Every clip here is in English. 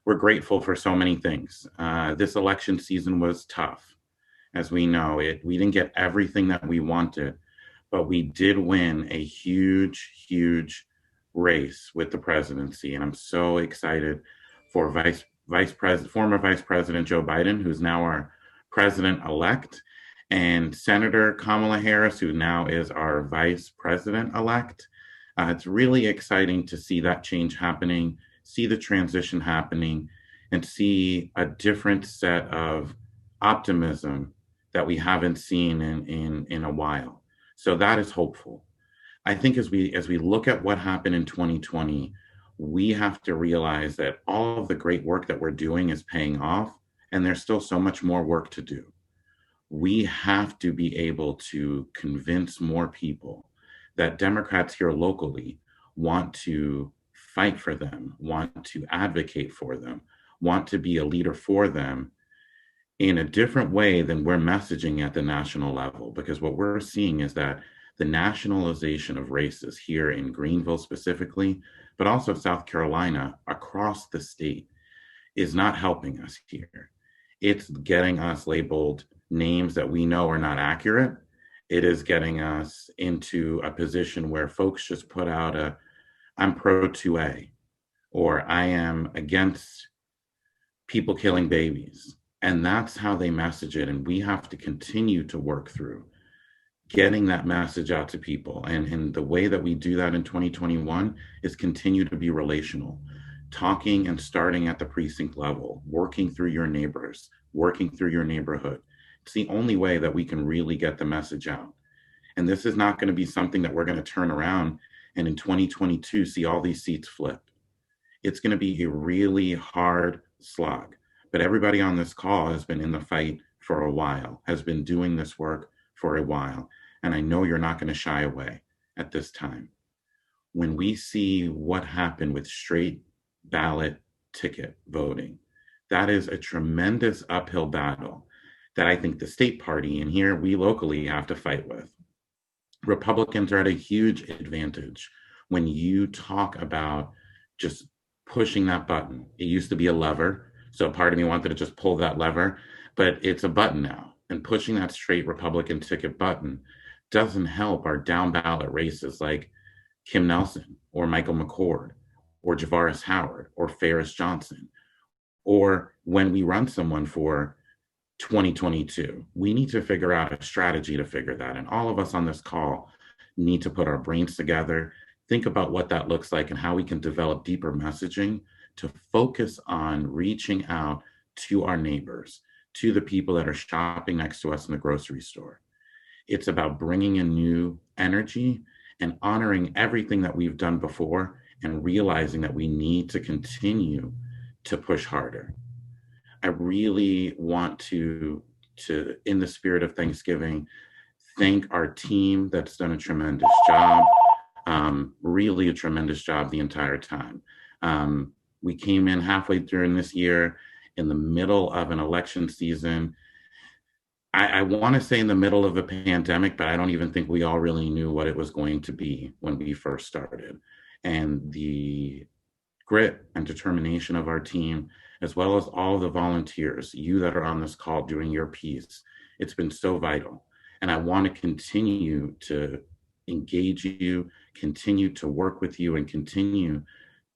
we're grateful for so many things. This election season was tough. As we know, we didn't get everything that we wanted, but we did win a huge, huge race with the presidency. And I'm so excited for former Vice President Joe Biden, who's now our president elect, and Senator Kamala Harris, who now is our vice president elect. It's really exciting to see that change happening, see the transition happening, and see a different set of optimism that we haven't seen in a while. So that is hopeful. I think as we look at what happened in 2020, we have to realize that all of the great work that we're doing is paying off, and there's still so much more work to do. We have to be able to convince more people that Democrats here locally want to fight for them, want to advocate for them, want to be a leader for them in a different way than we're messaging at the national level. Because what we're seeing is that the nationalization of races here in Greenville specifically, but also South Carolina, across the state, is not helping us here. It's getting us labeled names that we know are not accurate. It is getting us into a position where folks just put out I'm pro 2A, or I am against people killing babies. And that's how they message it. And we have to continue to work through getting that message out to people. And the way that we do that in 2021 is continue to be relational, talking and starting at the precinct level, working through your neighbors, working through your neighborhood. It's the only way that we can really get the message out. And this is not going to be something that we're going to turn around and in 2022 see all these seats flip. It's going to be a really hard slog. But everybody on this call has been in the fight for a while, has been doing this work for a while. And I know you're not going to shy away at this time. When we see what happened with straight ballot ticket voting, that is a tremendous uphill battle that I think the state party and here we locally have to fight with. Republicans are at a huge advantage when you talk about just pushing that button. It used to be a lever. So part of me wanted to just pull that lever, but it's a button now. And pushing that straight Republican ticket button doesn't help our down ballot races like Kim Nelson or Michael McCord or Javaris Howard or Ferris Johnson. Or when we run someone for 2022, we need to figure out a strategy to figure that. And all of us on this call need to put our brains together, think about what that looks like and how we can develop deeper messaging to focus on reaching out to our neighbors, to the people that are shopping next to us in the grocery store. It's about bringing a new energy and honoring everything that we've done before and realizing that we need to continue to push harder. I really want to in the spirit of Thanksgiving, thank our team that's done a tremendous job, really a tremendous job the entire time. We came in halfway through in this year in the middle of an election season. I want to say in the middle of a pandemic, but I don't even think we all really knew what it was going to be when we first started. And the grit and determination of our team, as well as all the volunteers, you that are on this call doing your piece, it's been so vital. And I want to continue to engage you, continue to work with you, and continue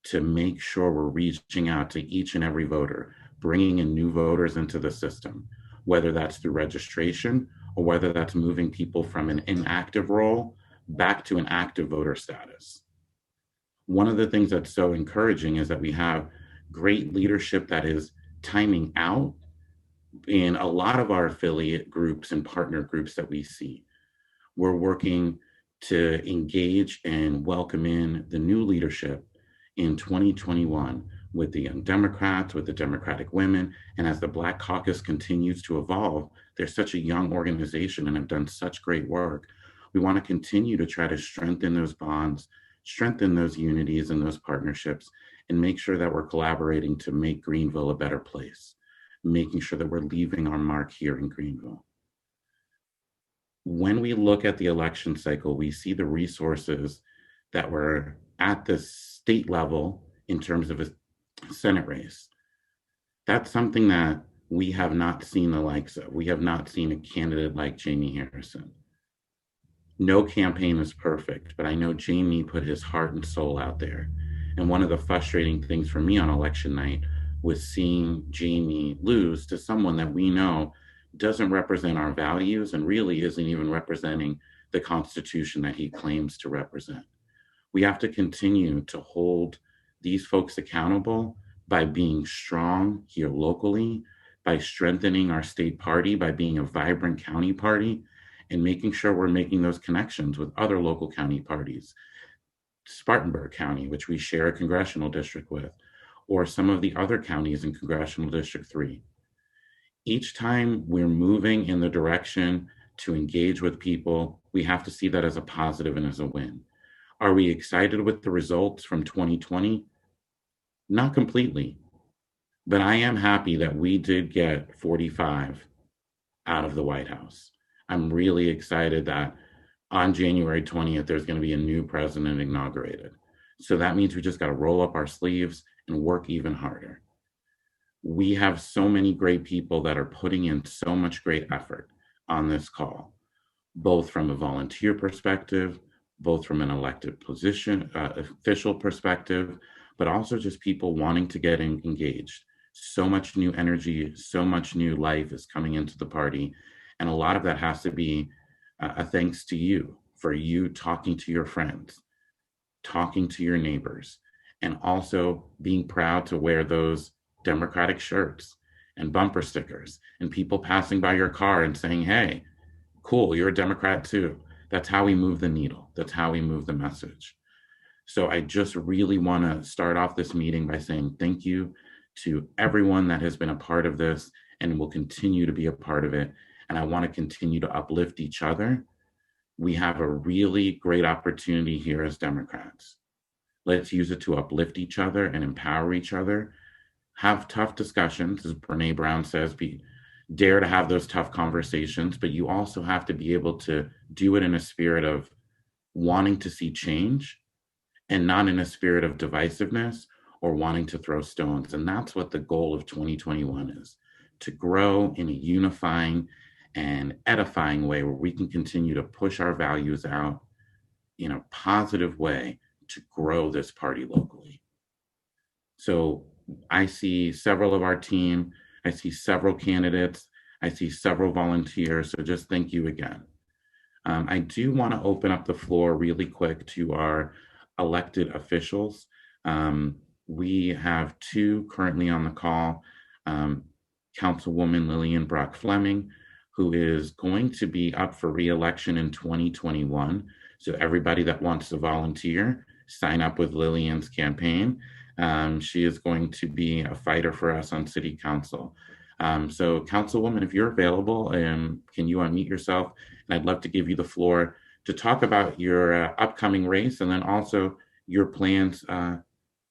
to make sure we're reaching out to each and every voter, bringing in new voters into the system, whether that's through registration or whether that's moving people from an inactive role back to an active voter status. One of the things that's so encouraging is that we have great leadership that is timing out in a lot of our affiliate groups and partner groups that we see. We're working to engage and welcome in the new leadership in 2021 with the Young Democrats, with the Democratic Women, and as the Black Caucus continues to evolve, they're such a young organization and have done such great work. We want to continue to try to strengthen those bonds, strengthen those unities and those partnerships, and make sure that we're collaborating to make Greenville a better place, making sure that we're leaving our mark here in Greenville. When we look at the election cycle, we see the resources that were at the state level in terms of a Senate race. That's something that we have not seen the likes of. We have not seen a candidate like Jamie Harrison. No campaign is perfect, but I know Jamie put his heart and soul out there. And one of the frustrating things for me on election night was seeing Jamie lose to someone that we know doesn't represent our values and really isn't even representing the Constitution that he claims to represent. We have to continue to hold these folks accountable by being strong here locally, by strengthening our state party, by being a vibrant county party, and making sure we're making those connections with other local county parties. Spartanburg County, which we share a congressional district with, or some of the other counties in Congressional District 3. Each time we're moving in the direction to engage with people, we have to see that as a positive and as a win. Are we excited with the results from 2020? Not completely, but I am happy that we did get 45 out of the White House. I'm really excited that on January 20th, there's going to be a new president inaugurated. So that means we just got to roll up our sleeves and work even harder. We have so many great people that are putting in so much great effort on this call, both from a volunteer perspective, both from an elected position, official perspective, but also just people wanting to get engaged. So much new energy, so much new life is coming into the party. And a lot of that has to be a thanks to you for you talking to your friends, talking to your neighbors, and also being proud to wear those Democratic shirts and bumper stickers and people passing by your car and saying, hey, cool, you're a Democrat too. That's how we move the needle. That's how we move the message. So I just really want to start off this meeting by saying thank you to everyone that has been a part of this and will continue to be a part of it. And I want to continue to uplift each other. We have a really great opportunity here as Democrats. Let's use it to uplift each other and empower each other. Have tough discussions, as Brene Brown says, dare to have those tough conversations, but you also have to be able to do it in a spirit of wanting to see change and not in a spirit of divisiveness or wanting to throw stones. And that's what the goal of 2021 is, to grow in a unifying and edifying way where we can continue to push our values out in a positive way to grow this party locally. So I see several of our team, I see several candidates, I see several volunteers, so just thank you again. I do want to open up the floor really quick to our elected officials. We have two currently on the call, Councilwoman Lillian Brock Fleming, who is going to be up for re-election in 2021. So everybody that wants to volunteer, sign up with Lillian's campaign. She is going to be a fighter for us on City Council. So Councilwoman, if you're available, can you unmute yourself? And I'd love to give you the floor to talk about your upcoming race and then also your plans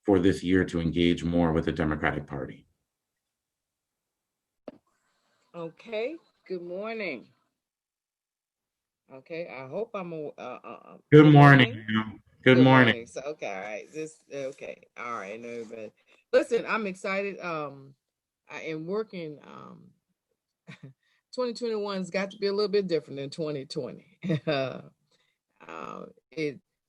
for this year to engage more with the Democratic Party. Okay, good morning. Okay, I hope I'm good morning. Good morning. So okay, all right. All right, no, but listen, I'm excited. I am working 2021's got to be a little bit different than 2020.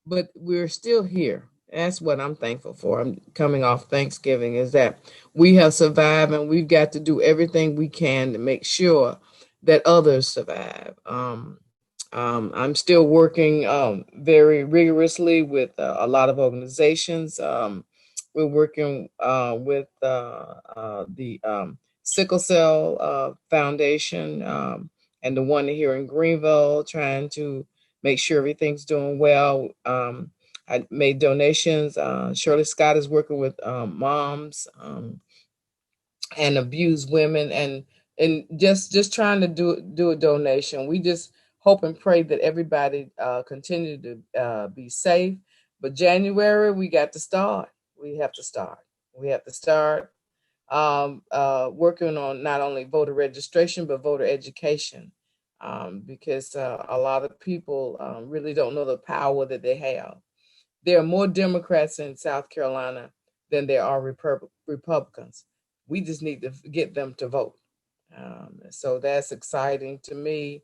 But we're still here. That's what I'm thankful for. I'm coming off Thanksgiving, is that we have survived, and we've got to do everything we can to make sure that others survive. I'm still working very rigorously with a lot of organizations. We're working with the Sickle Cell Foundation and the one here in Greenville, trying to make sure everything's doing well. I made donations. Shirley Scott is working with moms and abused women, and just trying to do a donation. We just hope and pray that everybody continue to be safe. But January, we got to start. We have to start. We have to start working on not only voter registration, but voter education, because a lot of people really don't know the power that they have. There are more Democrats in South Carolina than there are Republicans. We just need to get them to vote. So that's exciting to me.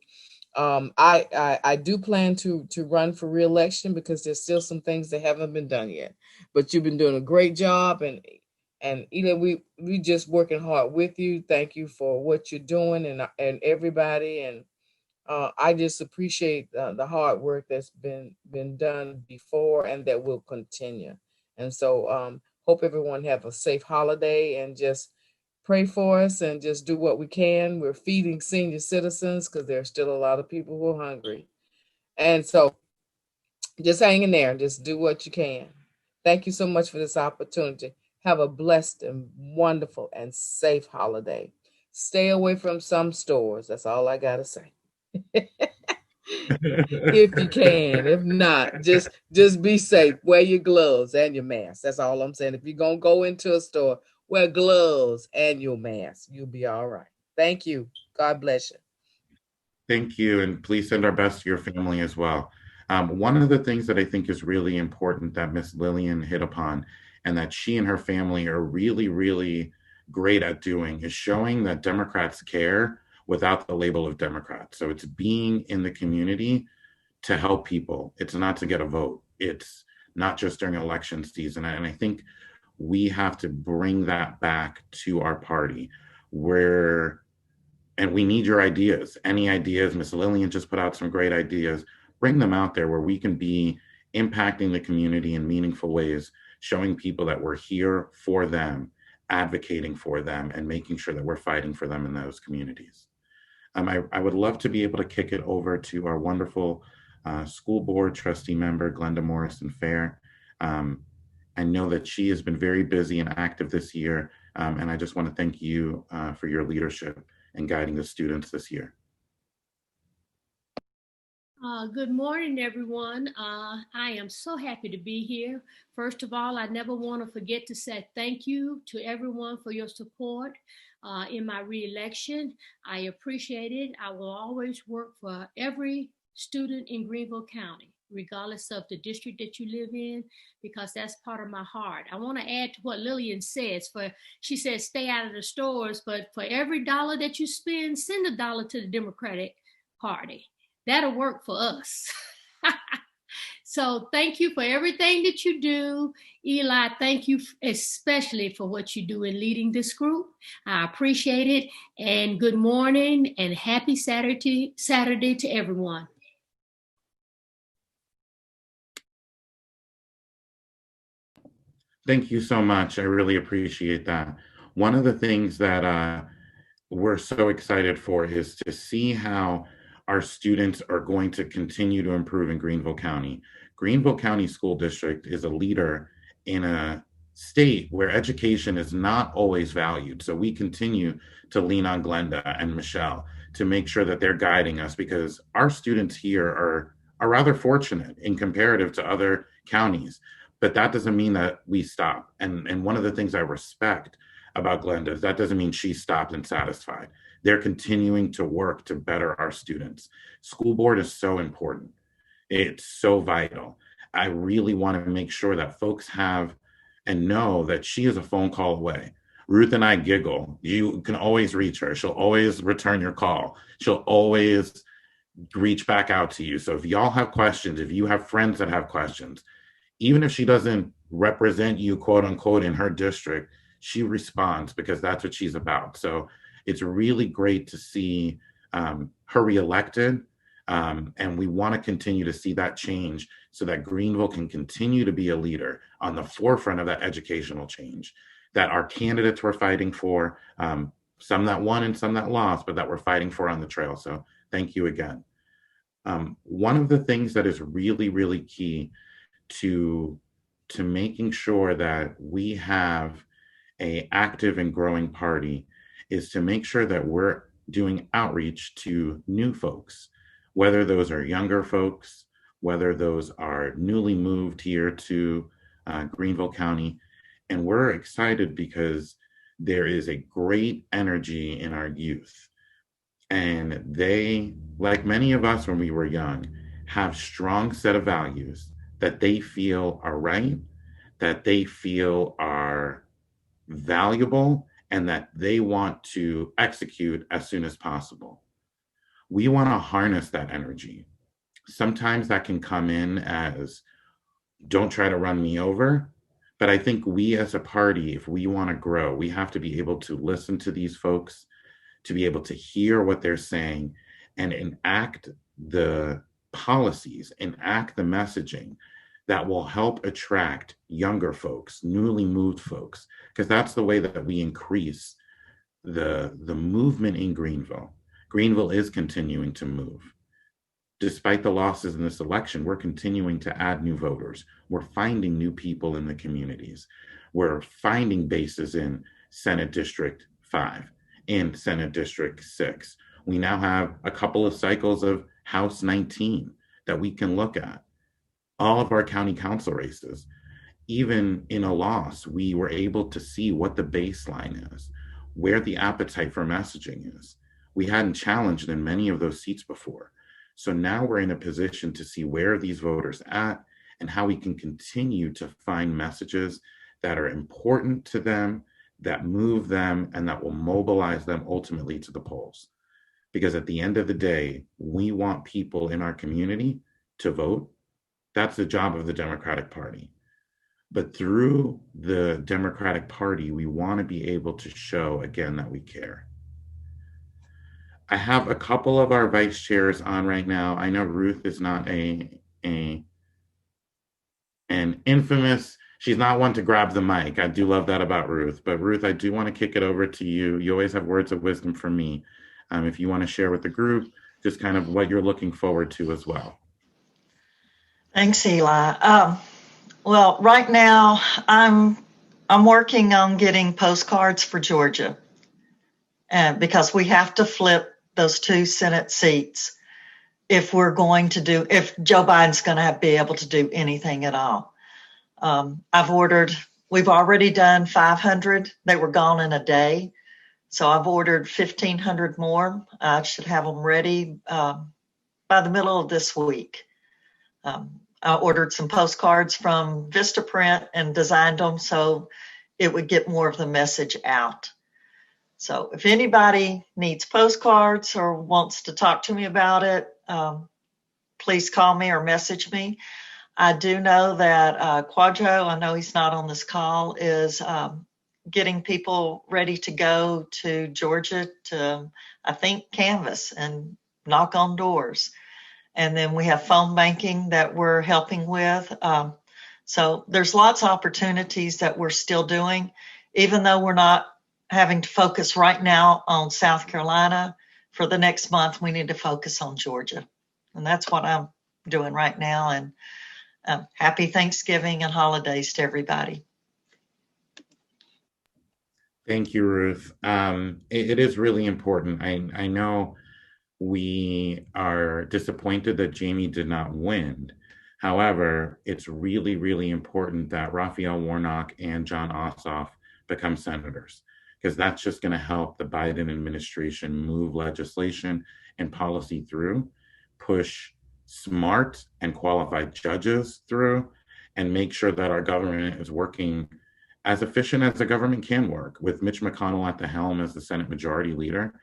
I do plan to run for reelection because there's still some things that haven't been done yet. But you've been doing a great job, and either we just working hard with you. Thank you for what you're doing, and everybody, and I just appreciate the hard work that's been done before and that will continue. And so hope everyone have a safe holiday and just pray for us and just do what we can. We're feeding senior citizens because there's still a lot of people who are hungry. And so just hang in there and just do what you can. Thank you so much for this opportunity. Have a blessed and wonderful and safe holiday. Stay away from some stores. That's all I got to say. If you can. If not, just be safe. Wear your gloves and your mask. That's all I'm saying. If you're gonna go into a store, wear gloves and your mask. You'll be all right. Thank you. God bless you. Thank you, and please send our best to your family as well. One of the things that I think is really important that Miss Lillian hit upon, and that she and her family are really, really great at doing, is showing that Democrats care without the label of Democrat. So it's being in the community to help people. It's not to get a vote. It's not just during election season. And I think we have to bring that back to our party where and we need your ideas. Any ideas? Miss Lillian just put out some great ideas. Bring them out there where we can be impacting the community in meaningful ways, showing people that we're here for them, advocating for them, and making sure that we're fighting for them in those communities. I would love to be able to kick it over to our wonderful school board trustee member, Glenda Morrison Fair. Um, I know that she has been very busy and active this year, and I just want to thank you for your leadership and guiding the students this year. Good morning, everyone. I am so happy to be here. First of all, I never want to forget to say thank you to everyone for your support in my reelection. I appreciate it. I will always work for every student in Greenville County, regardless of the district that you live in, because that's part of my heart. I want to add to what Lillian says. She says stay out of the stores, but for every dollar that you spend, send a dollar to the Democratic Party. That'll work for us. So thank you for everything that you do. Eli, thank you especially for what you do in leading this group. I appreciate it. And good morning and happy Saturday to everyone. Thank you so much. I really appreciate that. One of the things that we're so excited for is to see how our students are going to continue to improve in Greenville County. Greenville County School District is a leader in a state where education is not always valued. So we continue to lean on Glenda and Michelle to make sure that they're guiding us because our students here are rather fortunate in comparative to other counties. But that doesn't mean that we stop. And one of the things I respect about Glenda is that doesn't mean she stopped and satisfied. They're continuing to work to better our students. School board is so important. It's so vital. I really want to make sure that folks have and know that she is a phone call away. Ruth and I giggle. You can always reach her. She'll always return your call. She'll always reach back out to you. So if y'all have questions, if you have friends that have questions, even if she doesn't represent you, quote unquote, in her district, she responds because that's what she's about. So it's really great to see her reelected. And we want to continue to see that change so that Greenville can continue to be a leader on the forefront of that educational change that our candidates were fighting for, some that won and some that lost, but that we're fighting for on the trail. So thank you again. One of the things that is really, really key to making sure that we have a active and growing party is to make sure that we're doing outreach to new folks, whether those are younger folks, whether those are newly moved here to Greenville County. And we're excited because there is a great energy in our youth. And they, like many of us when we were young, have strong set of values that they feel are right, that they feel are valuable, and that they want to execute as soon as possible. We want to harness that energy. Sometimes that can come in as, don't try to run me over. But I think we as a party, if we want to grow, we have to be able to listen to these folks, to be able to hear what they're saying and enact the policies, enact the messaging that will help attract younger folks, newly moved folks, because that's the way that we increase the movement in Greenville. Greenville is continuing to move. Despite the losses in this election, we're continuing to add new voters. We're finding new people in the communities. We're finding bases in Senate District 5, in Senate District 6. We now have a couple of cycles of House 19 that we can look at. All of our county council races, even in a loss, we were able to see what the baseline is, where the appetite for messaging is. We hadn't challenged in many of those seats before. So now we're in a position to see where these voters at and how we can continue to find messages that are important to them, that move them, and that will mobilize them ultimately to the polls. Because at the end of the day, we want people in our community to vote. That's the job of the Democratic Party. But through the Democratic Party, we want to be able to show again that we care. I have a couple of our vice chairs on right now. I know Ruth is not an infamous, she's not one to grab the mic. I do love that about Ruth. But Ruth, I do want to kick it over to you. You always have words of wisdom from me. If you want to share with the group, just kind of what you're looking forward to as well. Thanks, Eli. Well, right now I'm working on getting postcards for Georgia, because we have to flip those 2 Senate seats if Joe Biden's going to be able to do anything at all. We've already done 500. They were gone in a day. So I've ordered 1,500 more. I should have them ready by the middle of this week. I ordered some postcards from Vistaprint and designed them so it would get more of the message out. So if anybody needs postcards or wants to talk to me about it, please call me or message me. I do know that Quadro, I know he's not on this call, is getting people ready to go to Georgia to, I think, canvass and knock on doors. And then we have phone banking that we're helping with. So there's lots of opportunities that we're still doing, even though we're not having to focus right now on South Carolina. For the next month, we need to focus on Georgia. And that's what I'm doing right now. And happy Thanksgiving and holidays to everybody. Thank you, Ruth. It is really important. I know we are disappointed that Jamie did not win. However, it's really, really important that Raphael Warnock and John Ossoff become senators, because that's just going to help the Biden administration move legislation and policy through, push smart and qualified judges through, and make sure that our government is working as efficient as the government can work. With Mitch McConnell at the helm as the Senate Majority Leader,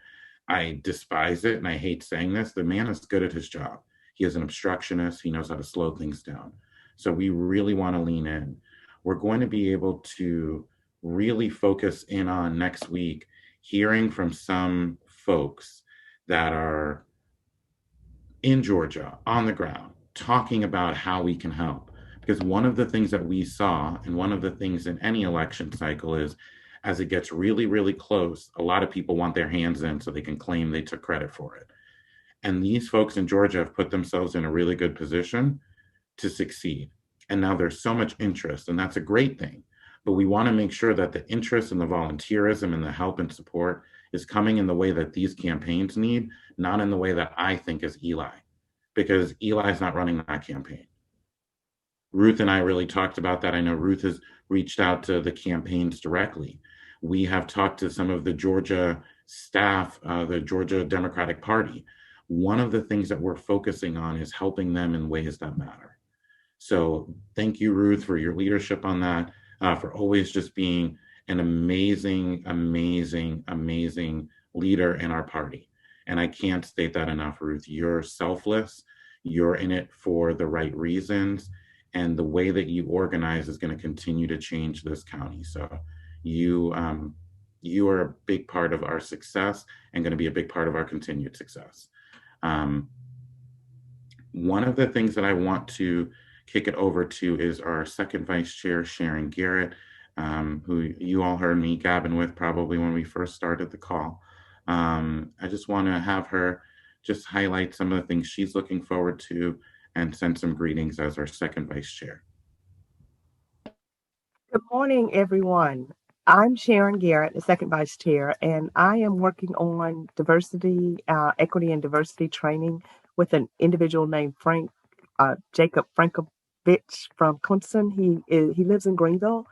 I despise it and I hate saying this. The man is good at his job. He is an obstructionist. He knows how to slow things down. So we really want to lean in. We're going to be able to really focus in on next week, hearing from some folks that are in Georgia, on the ground, talking about how we can help. Because one of the things that we saw, and one of the things in any election cycle is, as it gets really, really close, a lot of people want their hands in so they can claim they took credit for it. And these folks in Georgia have put themselves in a really good position to succeed. And now there's so much interest, and that's a great thing. But we want to make sure that the interest and the volunteerism and the help and support is coming in the way that these campaigns need, not in the way that I think is Eli, because Eli's not running that campaign. Ruth and I really talked about that. I know Ruth has reached out to the campaigns directly. We have talked to some of the Georgia staff, the Georgia Democratic Party. One of the things that we're focusing on is helping them in ways that matter. So thank you, Ruth, for your leadership on that, for always just being an amazing, amazing, amazing leader in our party. And I can't state that enough, Ruth. You're selfless. You're in it for the right reasons. And the way that you organize is going to continue to change this county. So you are a big part of our success and going to be a big part of our continued success. Um, One of the things that I want to kick it over to is our second vice chair, Sharon Garrett, who you all heard me gabbing with probably when we first started the call. I just want to have her just highlight some of the things she's looking forward to and send some greetings as our second vice chair. Good morning, everyone. I'm Sharon Garrett, the second vice chair, and I am working on diversity, equity, and diversity training with an individual named Jacob Frankovich from Clemson. He lives in Greenville,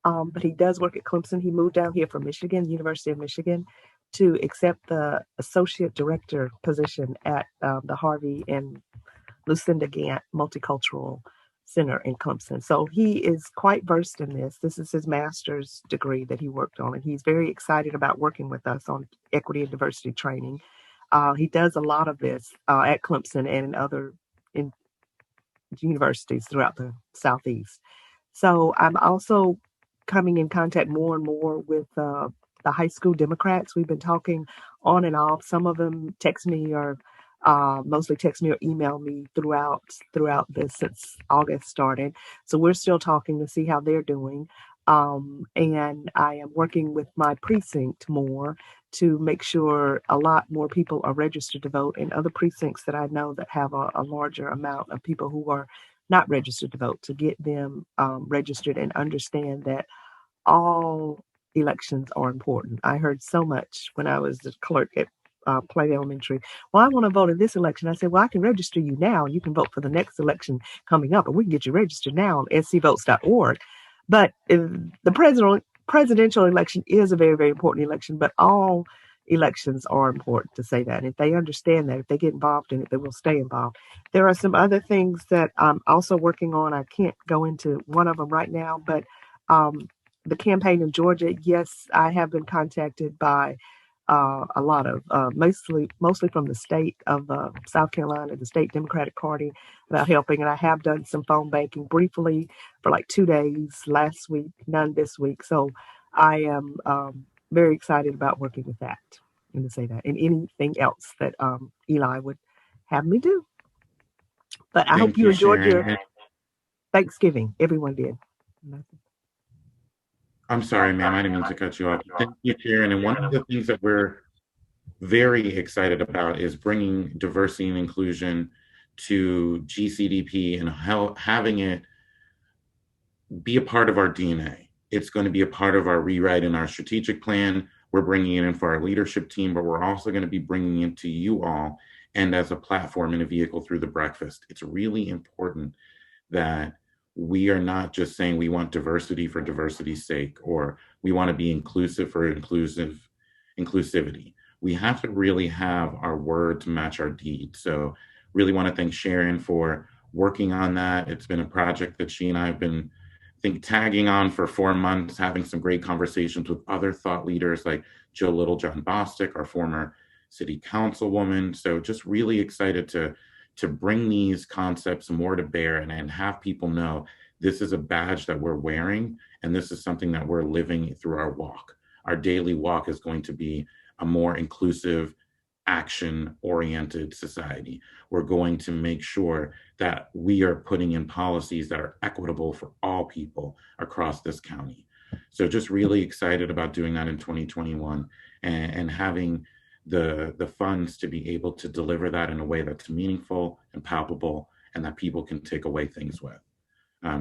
but he does work at Clemson. He moved down here from Michigan, University of Michigan, to accept the associate director position at the Harvey and Lucinda Gant Multicultural Center in Clemson. So he is quite versed in this. This is his master's degree that he worked on, and he's very excited about working with us on equity and diversity training. He does a lot of this at Clemson and in other universities throughout the Southeast. So I'm also coming in contact more and more with the high school Democrats. We've been talking on and off. Some of them text me or mostly text me or email me throughout this since August started. So we're still talking to see how they're doing. And I am working with my precinct more to make sure a lot more people are registered to vote in other precincts that I know that have a larger amount of people who are not registered to vote, to get them registered and understand that all elections are important. I heard so much when I was the clerk at Plain Elementary. Well, I want to vote in this election. I said, well, I can register you now. You can vote for the next election coming up, and we can get you registered now on scvotes.org. But the presidential election is a very, very important election, but all elections are important, to say that. And if they understand that, if they get involved in it, they will stay involved. There are some other things that I'm also working on. I can't go into one of them right now, but the campaign in Georgia, yes, I have been contacted by a lot of mostly from the state of South Carolina, the state Democratic Party, about helping. And I have done some phone banking briefly for like 2 days last week, none this week. So I am very excited about working with that, and to say that, and anything else that Eli would have me do. But I hope you enjoyed your Thanksgiving. Everyone did. I'm sorry, ma'am. I didn't mean to cut you off. Thank you, Sharon. And one of the things that we're very excited about is bringing diversity and inclusion to GCDP and having it be a part of our DNA. It's going to be a part of our rewrite in our strategic plan. We're bringing it in for our leadership team, but we're also going to be bringing it to you all and as a platform and a vehicle through the breakfast. It's really important that we are not just saying we want diversity for diversity's sake, or we want to be inclusive for inclusivity. We have to really have our word to match our deed. So really want to thank Sharon for working on that. It's been a project that she and I have been, I think, tagging on for 4 months, having some great conversations with other thought leaders like Jill Littlejohn Bostick, our former city councilwoman. So just really excited to bring these concepts more to bear and have people know this is a badge that we're wearing, and this is something that we're living through our walk. Our daily walk is going to be a more inclusive, action-oriented society. We're going to make sure that we are putting in policies that are equitable for all people across this county. So just really excited about doing that in 2021 and having the funds to be able to deliver that in a way that's meaningful and palpable and that people can take away things with.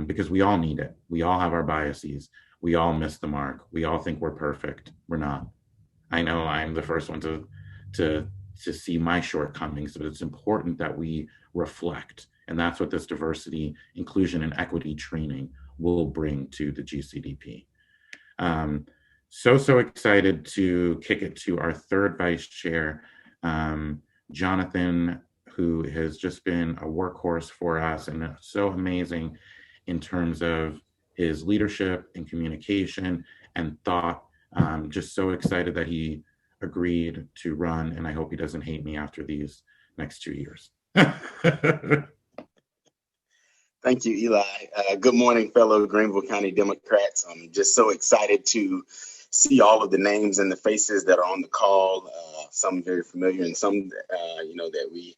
Because we all need it. We all have our biases. We all miss the mark. We all think we're perfect. We're not. I know I'm the first one to see my shortcomings, but it's important that we reflect. And that's what this diversity, inclusion, and equity training will bring to the GCDP. So excited to kick it to our third vice chair, Jonathan, who has just been a workhorse for us and so amazing in terms of his leadership and communication and thought. Just so excited that he agreed to run, and I hope he doesn't hate me after these next 2 years. Thank you, Eli. Good morning, fellow Greenville County Democrats. I'm just so excited to see all of the names and the faces that are on the call. Some very familiar, and some, that we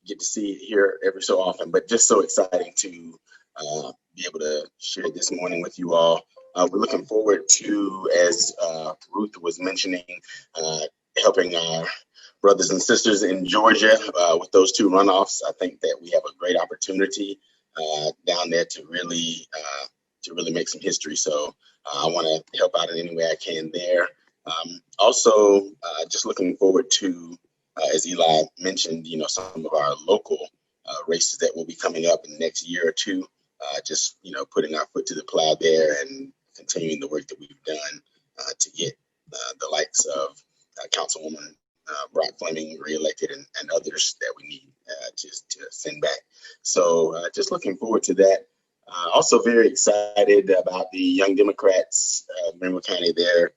get to see here every so often. But just so exciting to be able to share this morning with you all. We're looking forward to, as Ruth was mentioning, helping our brothers and sisters in Georgia with those 2 runoffs. I think that we have a great opportunity down there to really make some history. So I want to help out in any way I can there. Also, just looking forward to, as Eli mentioned, some of our local races that will be coming up in the next year or two. Just putting our foot to the plow there and continuing the work that we've done to get the likes of Councilwoman Brock Fleming reelected and others that we need to send back. So just looking forward to that. Also very excited about the Young Democrats, Greenville County, their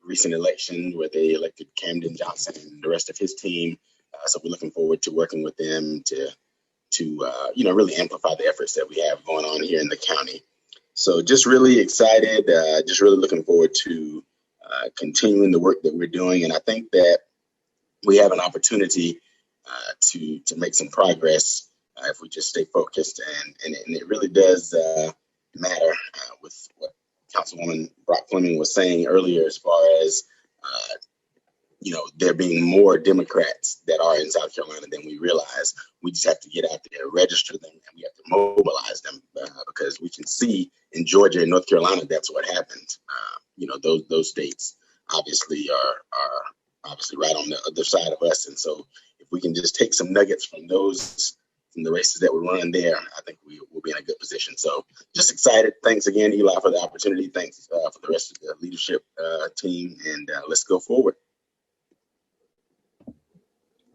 recent election where they elected Camden Johnson and the rest of his team. So we're looking forward to working with them to really amplify the efforts that we have going on here in the county. So just really excited, just really looking forward to continuing the work that we're doing. And I think that we have an opportunity to make some progress if we just stay focused. And it really does matter with what Councilwoman Brock Fleming was saying earlier, as far as there being more Democrats that are in South Carolina than we realize. We just have to get out there, register them, and we have to mobilize them because we can see in Georgia and North Carolina that's what happened. Those states obviously are obviously right on the other side of us, and so if we can just take some nuggets from the races that we're running there, I think we will be in a good position. So just excited. Thanks again, Eli, for the opportunity. Thanks for the rest of the leadership team, and let's go forward.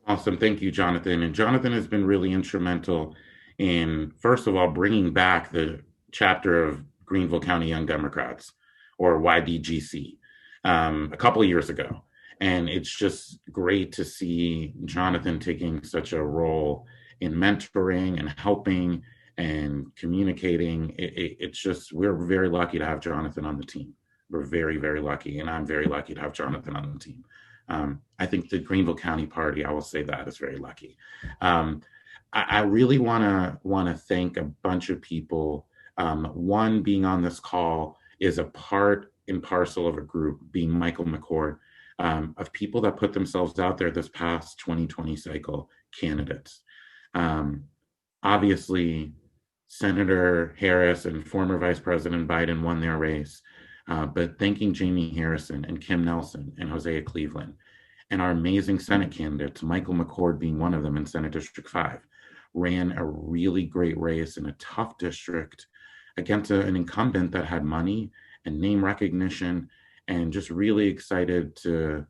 Awesome. Thank you, Jonathan. And Jonathan has been really instrumental in, first of all, bringing back the chapter of Greenville County Young Democrats, or YDGC, a couple of years ago. And it's just great to see Jonathan taking such a role in mentoring and helping and communicating. It's just, we're very lucky to have Jonathan on the team. We're very, very lucky. And I'm very lucky to have Jonathan on the team. I think the Greenville County Party, I will say that, is very lucky. I really want to thank a bunch of people. One, being on this call is a part and parcel of a group, being Michael McCord, of people that put themselves out there this past 2020 cycle, candidates. Obviously, Senator Harris and former Vice President Biden won their race. But thanking Jamie Harrison and Kim Nelson and Hosea Cleveland and our amazing Senate candidates, Michael McCord being one of them in Senate District 5, ran a really great race in a tough district against an incumbent that had money and name recognition, and just really excited to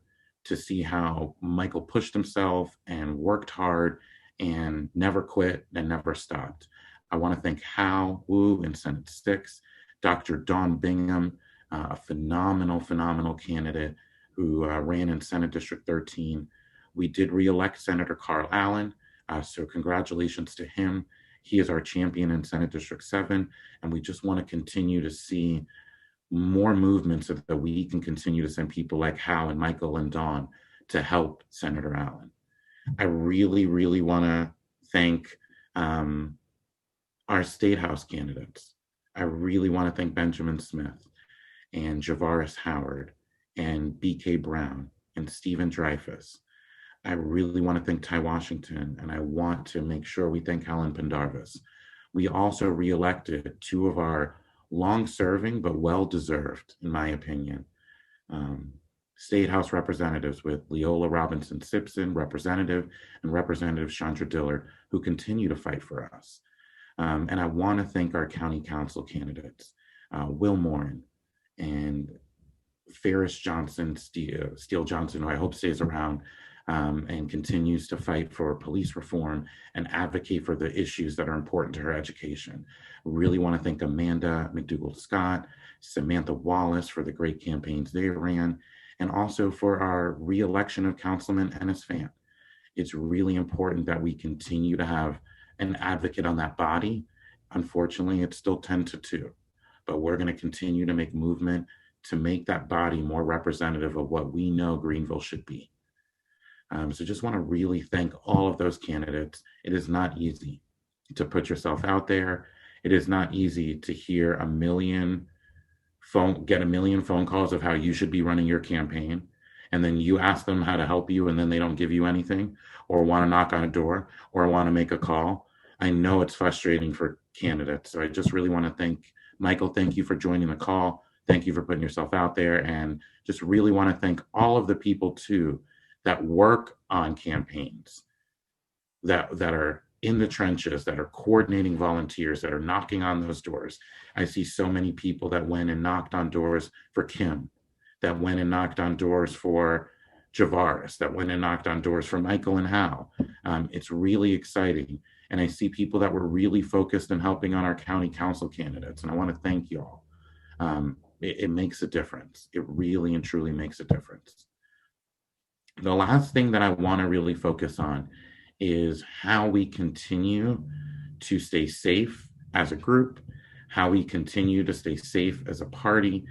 see how Michael pushed himself and worked hard and never quit and never stopped. I want to thank Hal Wu in Senate 6, Dr. Dawn Bingham, a phenomenal candidate who ran in Senate District 13. We did re-elect Senator Carl Allen, so congratulations to him. He is our champion in Senate District 7, and we just want to continue to see more movements so that we can continue to send people like Hal and Michael and Dawn to help Senator Allen. I really want to thank our State House candidates. I really want to thank Benjamin Smith and Javaris Howard and BK Brown and Stephen Dreyfus. I really want to thank Ty Washington, and I want to make sure we thank Helen Pendarvis. We also reelected 2 of our long-serving but well-deserved, in my opinion, State House representatives, with Leola Robinson Simpson, Representative, and Representative Chandra Dillard, who continue to fight for us. And I want to thank our county council candidates, Will Morin and Ferris Johnson, Steele Johnson, who I hope stays around, and continues to fight for police reform and advocate for the issues that are important to her education. Really want to thank Amanda McDougall-Scott, Samantha Wallace for the great campaigns they ran, and also for our re-election of Councilman Ennis Fan. It's really important that we continue to have an advocate on that body. Unfortunately, it's still 10-2, but we're going to continue to make movement to make that body more representative of what we know Greenville should be. So just want to really thank all of those candidates. It is not easy to put yourself out there. It is not easy to hear get a million phone calls of how you should be running your campaign. And then you ask them how to help you and then they don't give you anything, or want to knock on a door, or want to make a call. I know it's frustrating for candidates. So I just really want to thank Michael. Thank you for joining the call. Thank you for putting yourself out there. And just really want to thank all of the people too that work on campaigns, that are in the trenches, that are coordinating volunteers, that are knocking on those doors. I see so many people that went and knocked on doors for Kim, that went and knocked on doors for Javaris, that went and knocked on doors for Michael and Hal. It's really exciting. And I see people that were really focused on helping on our county council candidates. And I want to thank you all. It makes a difference. It really and truly makes a difference. The last thing that I want to really focus on is how we continue to stay safe as a group, how we continue to stay safe as a party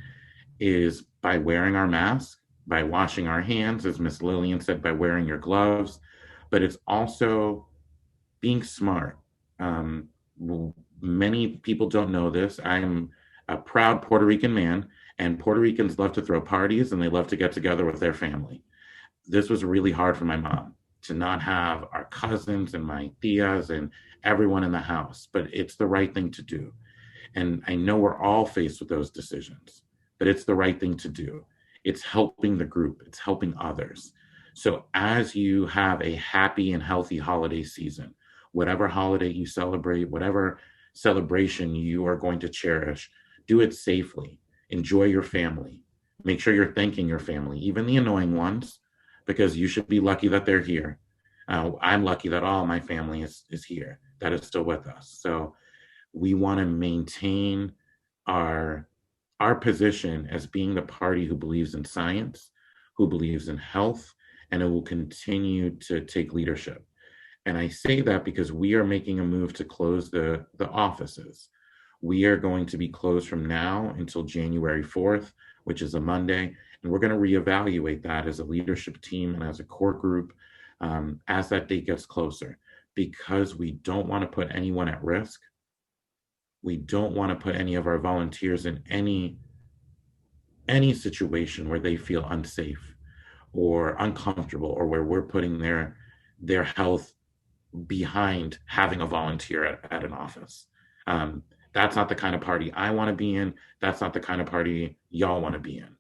is by wearing our mask, by washing our hands, as Miss Lillian said, by wearing your gloves, but it's also being smart. Many people don't know this. I'm a proud Puerto Rican man, and Puerto Ricans love to throw parties and they love to get together with their family. This was really hard for my mom to not have our cousins and my tias and everyone in the house, but it's the right thing to do. And I know we're all faced with those decisions, but it's the right thing to do. It's helping the group, it's helping others. So as you have a happy and healthy holiday season, whatever holiday you celebrate, whatever celebration you are going to cherish, do it safely. Enjoy your family. Make sure you're thanking your family, even the annoying ones, because you should be lucky that they're here. I'm lucky that all my family is here, that is still with us. So we want to maintain our position as being the party who believes in science, who believes in health, and it will continue to take leadership. And I say that because we are making a move to close the offices. We are going to be closed from now until January 4th, which is a Monday. And we're going to reevaluate that as a leadership team and as a core group as that date gets closer, because we don't want to put anyone at risk. We don't want to put any of our volunteers in any situation where they feel unsafe or uncomfortable, or where we're putting their health behind having a volunteer at an office. That's not the kind of party I want to be in. That's not the kind of party y'all want to be in.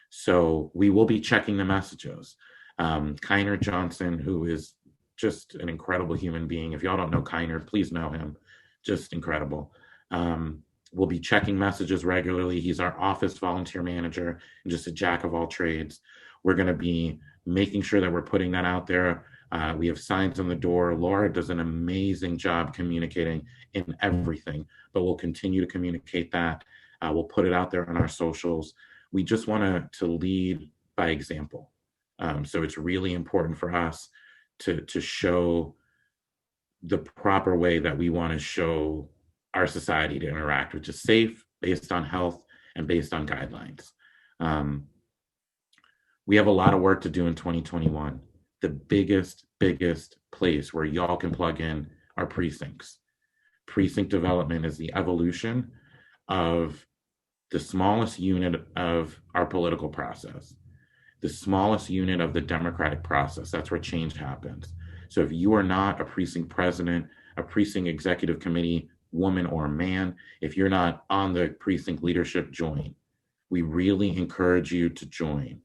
So we will be checking the messages. Kiner Johnson, who is just an incredible human being. If y'all don't know Kiner, please know him. Just incredible. We'll be checking messages regularly. He's our office volunteer manager and just a jack of all trades. We're going to be making sure that we're putting that out there. We have signs on the door. Laura does an amazing job communicating in everything, but we'll continue to communicate that. We'll put it out there on our socials. We just want to lead by example. So it's really important for us to show the proper way that we want to show our society to interact, which is safe, based on health, and based on guidelines. We have a lot of work to do in 2021. The biggest place where y'all can plug in are precincts. Precinct development is the evolution of the smallest unit of our political process, the smallest unit of the democratic process. That's where change happens. So if you are not a precinct president, a precinct executive committee woman or man, if you're not on the precinct leadership, join. We really encourage you to join.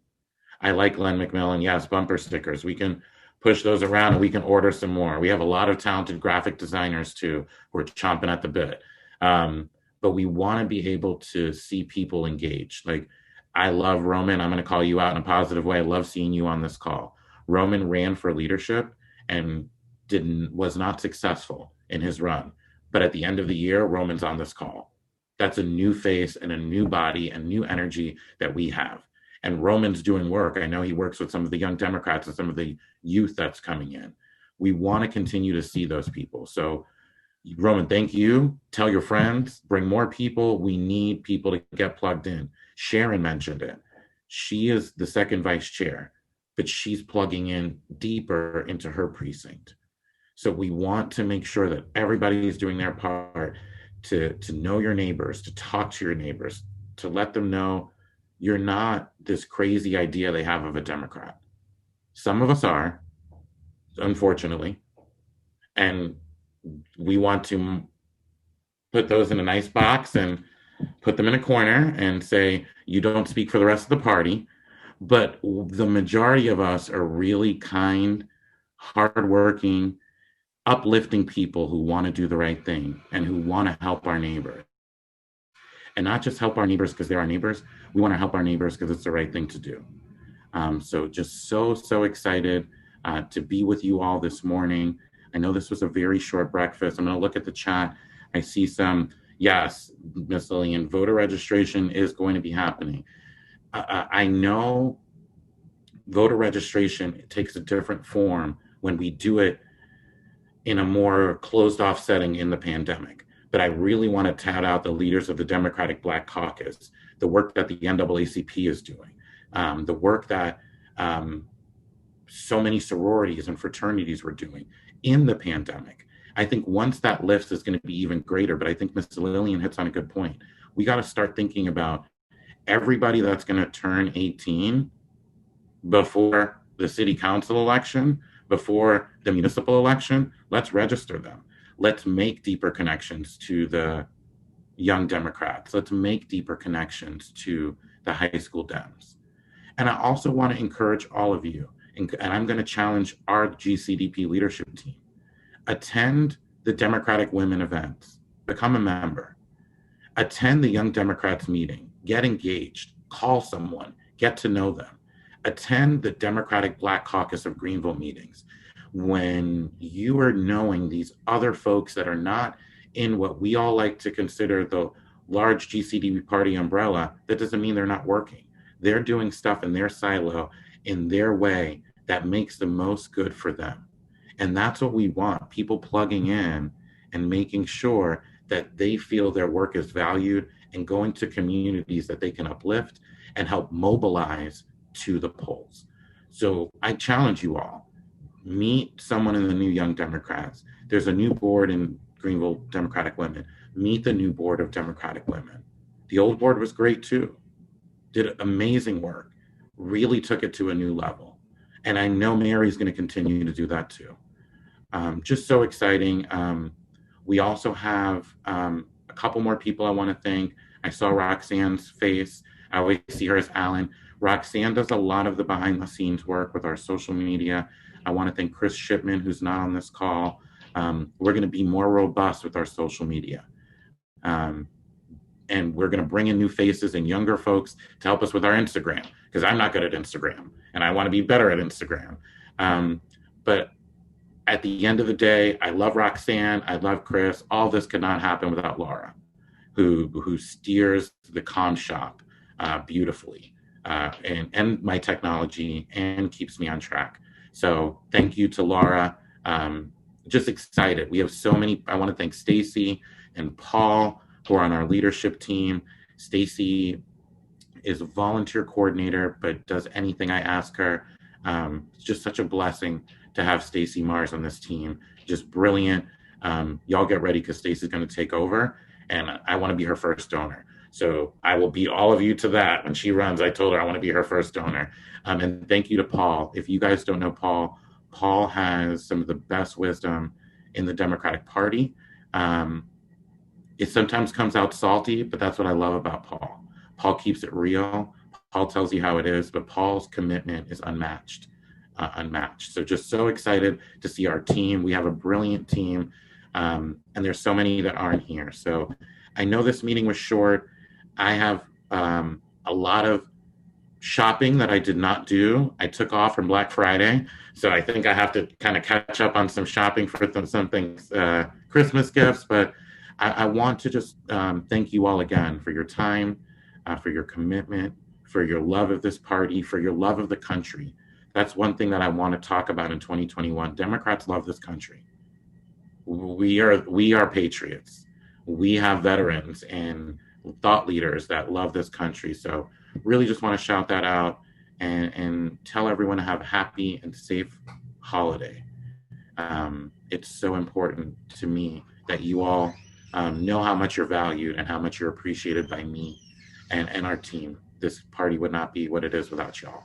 I like Glenn McMillan. Yes, bumper stickers. We can push those around and we can order some more. We have a lot of talented graphic designers too who are chomping at the bit. But we want to be able to see people engaged. Like, I love Roman. I'm going to call you out in a positive way. I love seeing you on this call. Roman ran for leadership and was not successful in his run. But at the end of the year, Roman's on this call. That's a new face and a new body and new energy that we have. And Roman's doing work. I know he works with some of the young Democrats and some of the youth that's coming in. We want to continue to see those people. So Roman, thank you. Tell your friends, bring more people. We need people to get plugged in. Sharon mentioned it. She is the second vice chair, but she's plugging in deeper into her precinct. So we want to make sure that everybody is doing their part to know your neighbors, to talk to your neighbors, to let them know you're not this crazy idea they have of a Democrat. Some of us are, unfortunately, and we want to put those in a nice box and put them in a corner and say, you don't speak for the rest of the party. But the majority of us are really kind, hardworking, uplifting people who want to do the right thing and who want to help our neighbors. And not just help our neighbors because they're our neighbors. We want to help our neighbors because it's the right thing to do. So just so excited to be with you all this morning. I know this was a very short breakfast. I'm going to look at the chat. I see some, yes, Ms. Lillian, voter registration is going to be happening. I know voter registration takes a different form when we do it in a more closed off setting in the pandemic. But I really want to tout out the leaders of the Democratic Black Caucus, the work that the NAACP is doing, the work that so many sororities and fraternities were doing in the pandemic. I think once that lifts, is going to be even greater. But I think Ms. Lillian hits on a good point. We got to start thinking about everybody that's going to turn 18 before the city council election, before the municipal election. Let's register them. Let's make deeper connections to the young Democrats. Let's make deeper connections to the high school Dems. And I also want to encourage all of you, and I'm going to challenge our GCDP leadership team. Attend the Democratic Women events. Become a member. Attend the Young Democrats meeting. Get engaged. Call someone. Get to know them. Attend the Democratic Black Caucus of Greenville meetings. When you are knowing these other folks that are not in what we all like to consider the large GCDP party umbrella, that doesn't mean they're not working. They're doing stuff in their silo, in their way, that makes the most good for them. And that's what we want, people plugging in and making sure that they feel their work is valued and going to communities that they can uplift and help mobilize to the polls. So I challenge you all, meet someone in the new Young Democrats. There's a new board in Greenville Democratic Women. Meet the new board of Democratic Women. The old board was great too, did amazing work, really took it to a new level. And I know Mary's going to continue to do that too. Just so exciting. We also have a couple more people I want to thank. I saw Roxanne's face. I always see her as Alan. Roxanne does a lot of the behind the scenes work with our social media. I want to thank Chris Shipman, who's not on this call. We're going to be more robust with our social media. And we're going to bring in new faces and younger folks to help us with our Instagram, because I'm not good at Instagram and I want to be better at Instagram. But at the end of the day, I love Roxanne, I love Chris. All this could not happen without Laura, who steers the comm shop beautifully, and my technology, and keeps me on track. So thank you to Laura. Just excited. We have so many. I want to thank Stacy and Paul, who are on our leadership team. Stacy is a volunteer coordinator, but does anything I ask her. It's just such a blessing to have Stacy Mars on this team. Just brilliant. Y'all get ready, because Stacy's going to take over, and I want to be her first donor. So I will beat all of you to that. When she runs, I told her I want to be her first donor. And thank you to Paul. If you guys don't know Paul, Paul has some of the best wisdom in the Democratic Party. It sometimes comes out salty, but that's what I love about Paul. Paul keeps it real. Paul tells you how it is, but Paul's commitment is unmatched. So just so excited to see our team. We have a brilliant team, and there's so many that aren't here. So I know this meeting was short. I have a lot of shopping that I did not do. I took off from Black Friday, so I think I have to kind of catch up on some shopping for some things, Christmas gifts. But I want to just thank you all again for your time, for your commitment, for your love of this party, for your love of the country. That's one thing that I want to talk about in 2021. Democrats love this country. We are patriots. We have veterans and thought leaders that love this country. So really just want to shout that out and tell everyone to have a happy and safe holiday. It's so important to me that you all know how much you're valued and how much you're appreciated by me and our team. This party would not be what it is without y'all.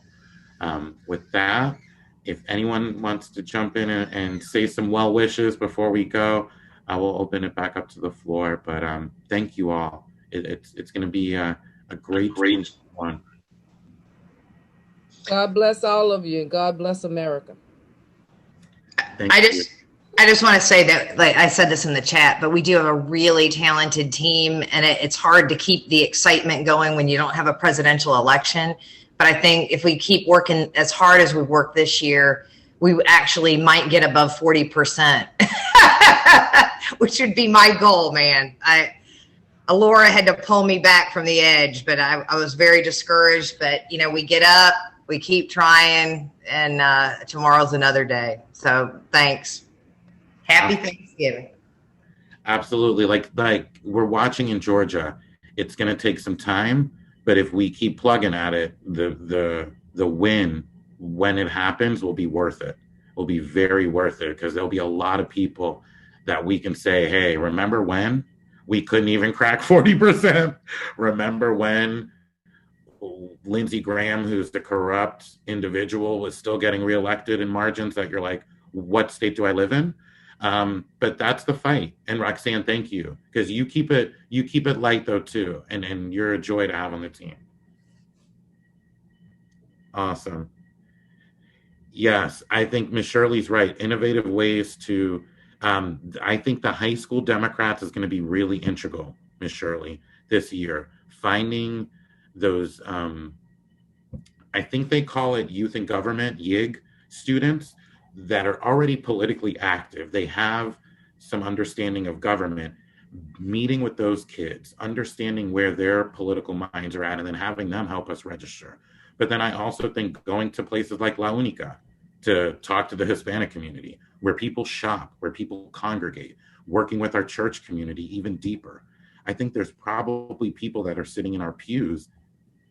With that, if anyone wants to jump in and say some well wishes before we go, I will open it back up to the floor. But thank you all. It's going to be a great one. God bless all of you, and God bless America. I just want to say that, like I said this in the chat, but we do have a really talented team, and it's hard to keep the excitement going when you don't have a presidential election. But I think if we keep working as hard as we've worked this year, we actually might get above 40%, which would be my goal, man. Laura had to pull me back from the edge, but I was very discouraged. But, we get up, we keep trying, and tomorrow's another day. So thanks. Happy Thanksgiving. Absolutely. Like we're watching in Georgia. It's going to take some time, but if we keep plugging at it, the win, when it happens, will be worth it. Will be very worth it, because there'll be a lot of people that we can say, hey, remember when we couldn't even crack 40%? Remember when Lindsey Graham, who's the corrupt individual, was still getting reelected in margins that you're like, what state do I live in? But that's the fight. And Roxanne, thank you, because you keep it light though too, and you're a joy to have on the team. Awesome. Yes, I think Ms. Shirley's right. Innovative ways to, I think the high school Democrats is going to be really integral, Ms. Shirley, this year. Finding those, I think they call it youth in government, YIG students that are already politically active. They have some understanding of government, meeting with those kids, understanding where their political minds are at, and then having them help us register. But then I also think going to places like La Única to talk to the Hispanic community, where people shop, where people congregate, working with our church community even deeper. I think there's probably people that are sitting in our pews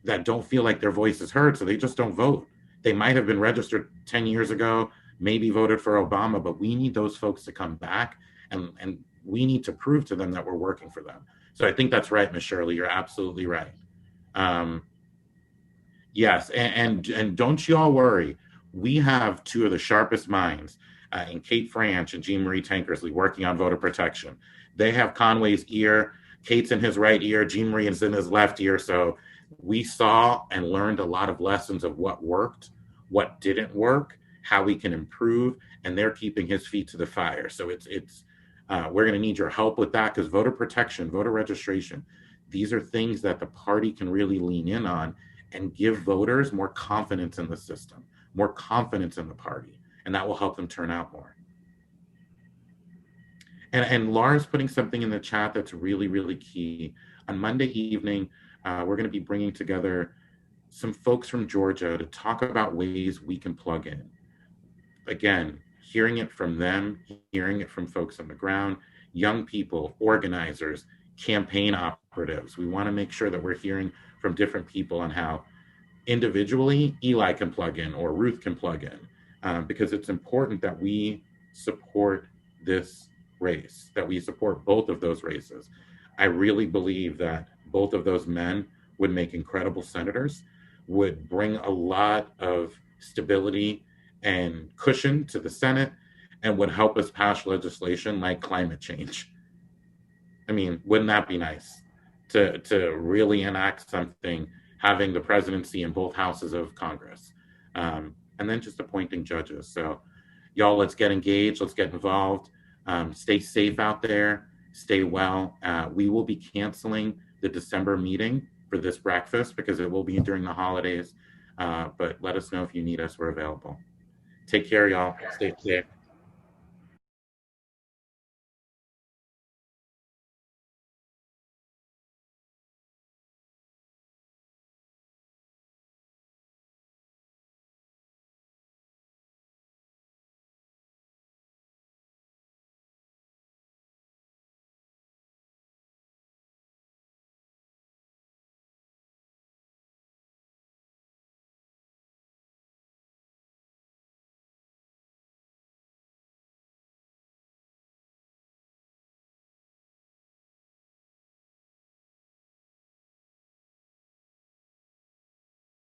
that don't feel like their voice is heard, so they just don't vote. They might have been registered 10 years ago, maybe voted for Obama, but we need those folks to come back, and we need to prove to them that we're working for them. So I think that's right, Ms. Shirley, you're absolutely right. Yes, and don't you all worry. We have two of the sharpest minds in Kate Franch and Jean Marie Tankersley working on voter protection. They have Conway's ear, Kate's in his right ear, Jean Marie is in his left ear. So we saw and learned a lot of lessons of what worked, what didn't work, how we can improve, and they're keeping his feet to the fire. So we're going to need your help with that, because voter protection, voter registration, these are things that the party can really lean in on and give voters more confidence in the system, more confidence in the party, and that will help them turn out more. And Laura's putting something in the chat that's really, really key. On Monday evening, we're going to be bringing together some folks from Georgia to talk about ways we can plug in. Again, hearing it from them, hearing it from folks on the ground, young people, organizers, campaign operatives. We want to make sure that we're hearing from different people on how individually Eli can plug in or Ruth can plug in, because it's important that we support this race, that we support both of those races. I really believe that both of those men would make incredible senators, would bring a lot of stability and cushion to the Senate, and would help us pass legislation like climate change. I mean, wouldn't that be nice to really enact something, having the presidency in both houses of Congress, and then just appointing judges. So y'all, let's get engaged, let's get involved, stay safe out there, stay well. We will be canceling the December meeting for this breakfast because it will be during the holidays. but let us know if you need us. We're available. Take care, y'all. Stay safe.